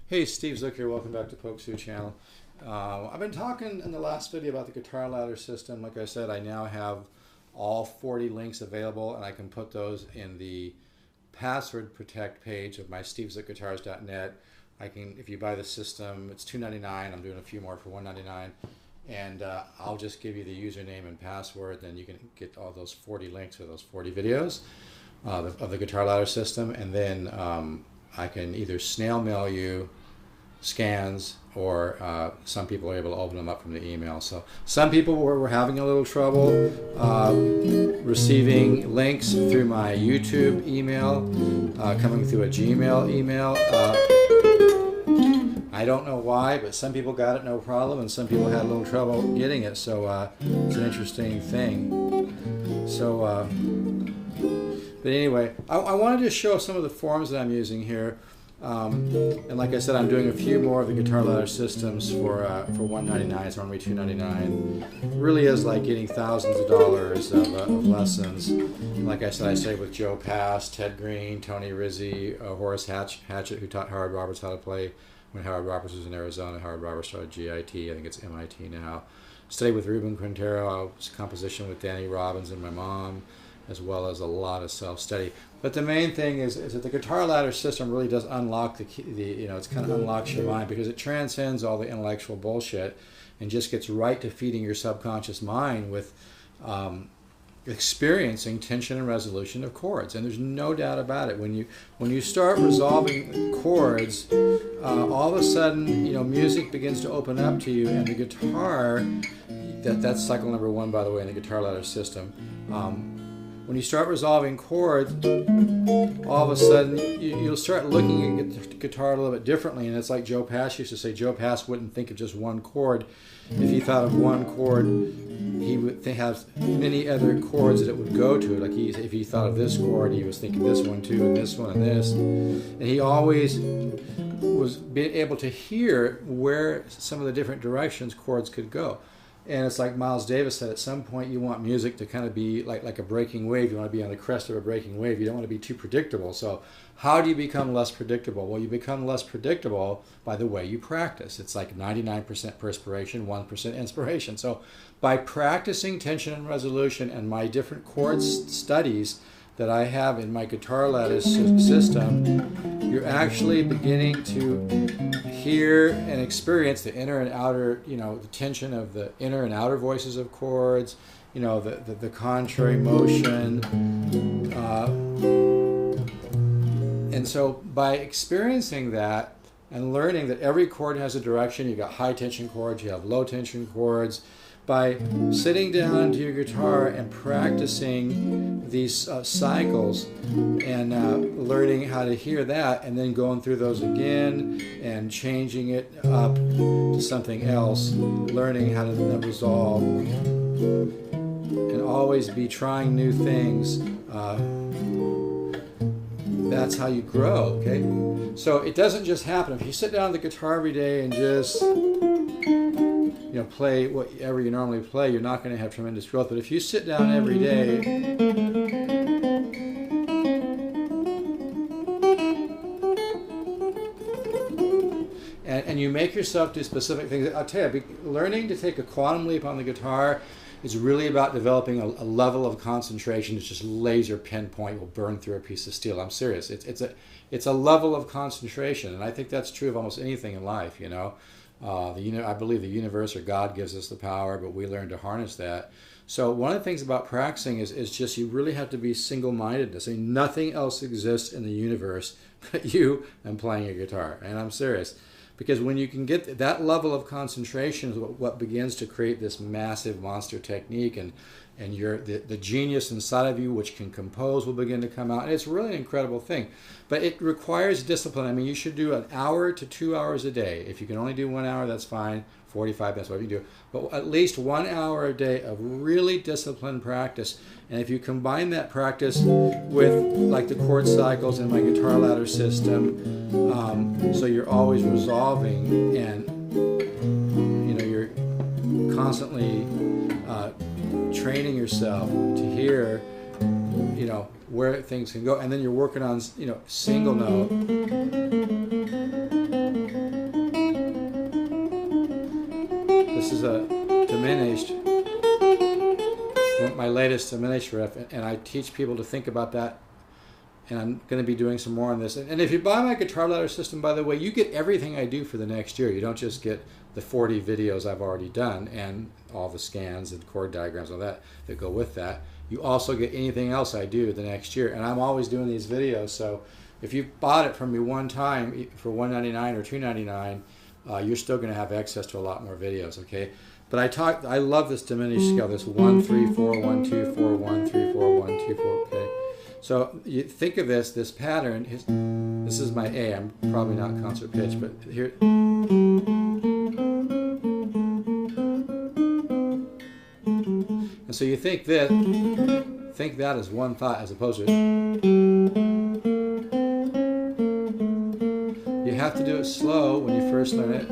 Hey, Steve Zook here. Welcome back to Poke Sue channel. I've been talking in the last video about the Guitarladder system. Like I said, I now have all 40 links available, and I can put those in the password protect page of my stevezookguitars.net. I can, if you buy the system, it's $2.99. I'm doing a few more for $1.99, and I'll just give you the username and password. Then you can get all those 40 links for those 40 videos of the Guitarladder system, and then I can either snail mail you scans, or some people are able to open them up from the email. So some people were having a little trouble receiving links through my YouTube email, coming through a Gmail email. I don't know why, but some people got it no problem, and some people had a little trouble getting it. So it's an interesting thing. So, but anyway, I wanted to show some of the forms that I'm using here. And like I said, I'm doing a few more of the Guitarladder systems for $1.99. It's normally $2.99. Really is like getting thousands of dollars of lessons. And like I said, I studied with Joe Pass, Ted Green, Tony Rizzi, Horace Hatchett, who taught Howard Roberts how to play when Howard Roberts was in Arizona. Howard Roberts started GIT. I think it's MIT now. Studied with Ruben Quintero. I was composition with Danny Robbins and my mom, as well as a lot of self-study. But the main thing is that the Guitarladder system really does unlock it kind of unlocks your mind, because it transcends all the intellectual bullshit and just gets right to feeding your subconscious mind with experiencing tension and resolution of chords. And there's no doubt about it. When you start resolving chords, all of a sudden, music begins to open up to you, and the guitar, that's cycle number 1, by the way, in the Guitarladder system. When you start resolving chords, all of a sudden you'll start looking at the guitar a little bit differently. And it's like Joe Pass used to say. Joe Pass wouldn't think of just one chord. If he thought of one chord, he would have many other chords that it would go to. Like if he thought of this chord, he was thinking this one too, and this one and this. And he always was being able to hear where some of the different directions chords could go. And it's like Miles Davis said, at some point you want music to kind of be like a breaking wave. You want to be on the crest of a breaking wave. You don't want to be too predictable. So how do you become less predictable? Well, you become less predictable by the way you practice. It's like 99% perspiration, 1% inspiration. So by practicing tension and resolution and my different chord studies that I have in my Guitarladder system, you're actually beginning to hear and experience the inner and outer, the tension of the inner and outer voices of chords, the contrary motion. And so by experiencing that and learning that every chord has a direction, you've got high tension chords, you have low tension chords, by sitting down to your guitar and practicing these cycles and learning how to hear that, and then going through those again and changing it up to something else, learning how to resolve, and always be trying new things. That's how you grow, okay? So it doesn't just happen. If you sit down at the guitar every day and just play whatever you normally play, you're not going to have tremendous growth. But if you sit down every day and you make yourself do specific things, I'll tell you, learning to take a quantum leap on the guitar is really about developing a level of concentration that's just laser pinpoint, will burn through a piece of steel. I'm serious. It's a level of concentration, and I think that's true of almost anything in life, I believe the universe or God gives us the power, but we learn to harness that. So one of the things about practicing is just you really have to be single-mindedness. I mean, nothing else exists in the universe but you and playing a guitar. And I'm serious. Because when you can get that level of concentration is what begins to create this massive monster technique, and the genius inside of you, which can compose, will begin to come out. And it's really an incredible thing. But it requires discipline. I mean, you should do 1 hour to 2 hours a day. If you can only do 1 hour, that's fine. 45 minutes, whatever you do. But at least 1 hour a day of really disciplined practice. And if you combine that practice with like the chord cycles in my Guitarladder system, so you're always resolving, and you're constantly training yourself to hear where things can go, and then you're working on single note, This is a diminished, my latest diminished riff, and I teach people to think about that. And I'm going to be doing some more on this. And if you buy my Guitarladder system, by the way, you get everything I do for the next year. You don't just get the 40 videos I've already done and all the scans and chord diagrams and all that go with that. You also get anything else I do the next year. And I'm always doing these videos. So if you bought it from me one time for $1.99 or $2.99, you're still going to have access to a lot more videos, okay? But I love this diminished scale, this 1, 3, 4, 1, 2, 4, 1, 3, 4, 1, 2, 4, okay? So you think of this pattern, this is my A, I'm probably not concert pitch, but here. And so you think that as one thought as opposed to, you have to do it slow when you first learn it.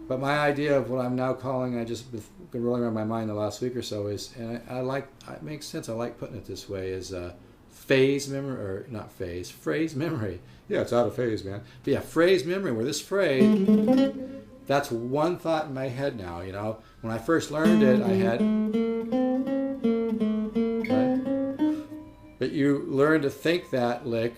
But my idea of what I'm now calling, I just been rolling around my mind the last week or so is, and I like, it makes sense, I like putting it this way, is phase memory, or not phase, phrase memory. Yeah, it's out of phase, man. But yeah, phrase memory, where this phrase, that's one thought in my head now, you know. When I first learned it, I had, right? But you learn to think that lick,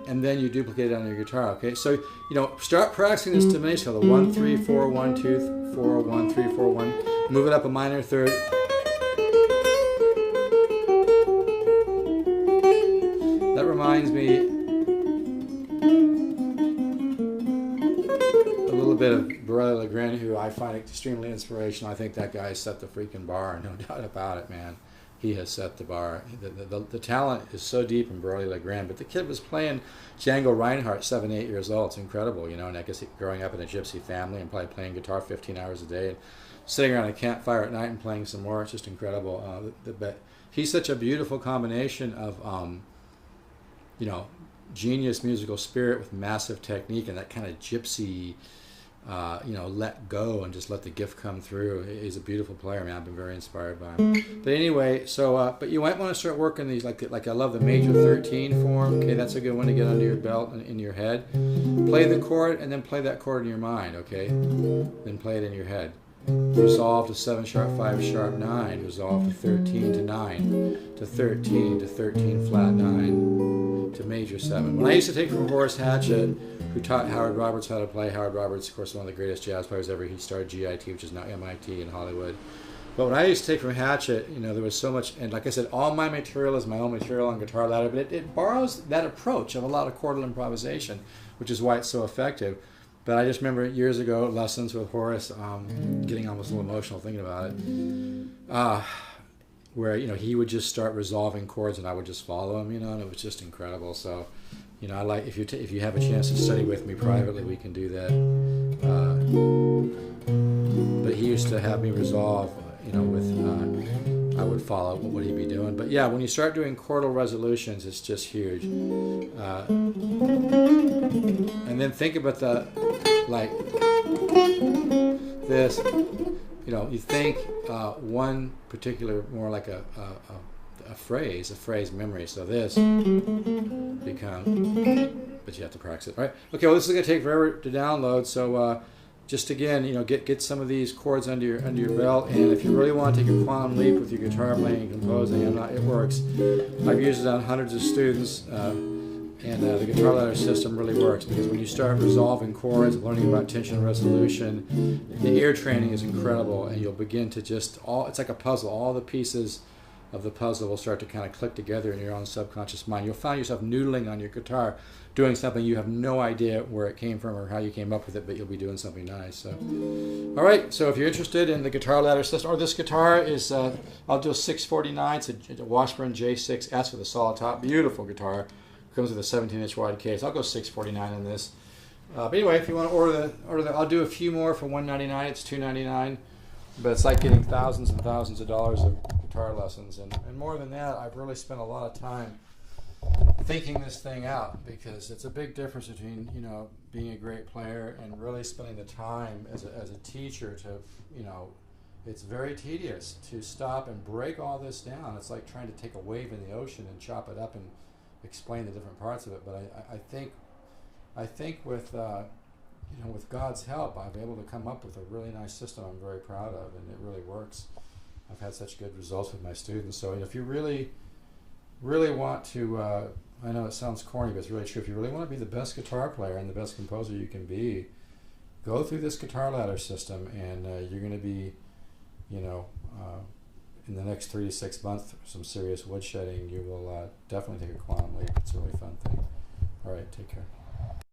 and then you duplicate it on your guitar, okay? So, you know, start practicing this diminished scale, the 1, 3, 4, 1, 2, 4, 1, 3, 4, 1. Move it up a minor third. That reminds me a little bit of Brother Legrand, who I find extremely inspirational. I think that guy set the freaking bar, no doubt about it, man. He has set the bar. The talent is so deep in Burley Legrand, but the kid was playing Django Reinhardt 7, 8 years old. It's incredible, you know, and I guess growing up in a gypsy family and probably playing guitar 15 hours a day and sitting around a campfire at night and playing some more. It's just incredible. But he's such a beautiful combination of, you know, genius musical spirit with massive technique and that kind of gypsy, you know, let go and just let the gift come through. He's a beautiful player, man. I've been very inspired by him. But anyway, so but you might want to start working these, like I love the major 13 form. Okay, that's a good one to get under your belt and in your head. Play the chord and then play that chord in your mind. Okay, then play it in your head. Resolve to 7 sharp 5 sharp 9. Resolve to 13 to 9 to 13 to 13 flat 9 to major 7. When I used to take from Horace Hatchett, who taught Howard Roberts how to play. Howard Roberts, of course, one of the greatest jazz players ever. He started GIT, which is now MIT in Hollywood. But when I used to take from Hatchett, you know, there was so much, and like I said, all my material is my own material on Guitarladder, but it borrows that approach of a lot of chordal improvisation, which is why it's so effective. But I just remember years ago, lessons with Horace, getting almost a little emotional thinking about it, where, you know, he would just start resolving chords and I would just follow him, you know, and it was just incredible. So, you know, I like, if you have a chance to study with me privately, we can do that. But he used to have me resolve, you know, with, I would follow what would he be doing. But yeah, when you start doing chordal resolutions, it's just huge. And then think about the, like, this, you know, you think one particular, more like a phrase memory. So this becomes, but you have to practice it, right? Okay, well, this is going to take forever to download. So just again, you know, get some of these chords under your belt, and if you really want to take a quantum leap with your guitar playing and composing, it works. I've used it on hundreds of students, and the Guitarladder system really works, because when you start resolving chords, learning about tension resolution, the ear training is incredible, and you'll begin to just it's like a puzzle. All the pieces of the puzzle will start to kind of click together in your own subconscious mind. You'll find yourself noodling on your guitar, doing something you have no idea where it came from or how you came up with it, but you'll be doing something nice. So, all right. So if you're interested in the Guitarladder system, or this guitar is, I'll do a 649. It's a Washburn J6S with a solid top. Beautiful guitar. Comes with a 17-inch wide case. I'll go 649 on this. But anyway, if you want to order the, I'll do a few more for $199. It's $299. But it's like getting thousands and thousands of dollars of guitar lessons, and more than that, I've really spent a lot of time thinking this thing out, because it's a big difference between, you know, being a great player and really spending the time as a teacher to, you know, it's very tedious to stop and break all this down. It's like trying to take a wave in the ocean and chop it up and explain the different parts of it. But I think with you know, with God's help, I've been able to come up with a really nice system I'm very proud of, and it really works. I've had such good results with my students. So if you really want to, I know it sounds corny, but it's really true. If you really want to be the best guitar player and the best composer you can be, go through this Guitarladder system, and you're going to be, you know, in the next 3 to 6 months, some serious woodshedding. You will definitely take a quantum leap. It's a really fun thing. All right, take care.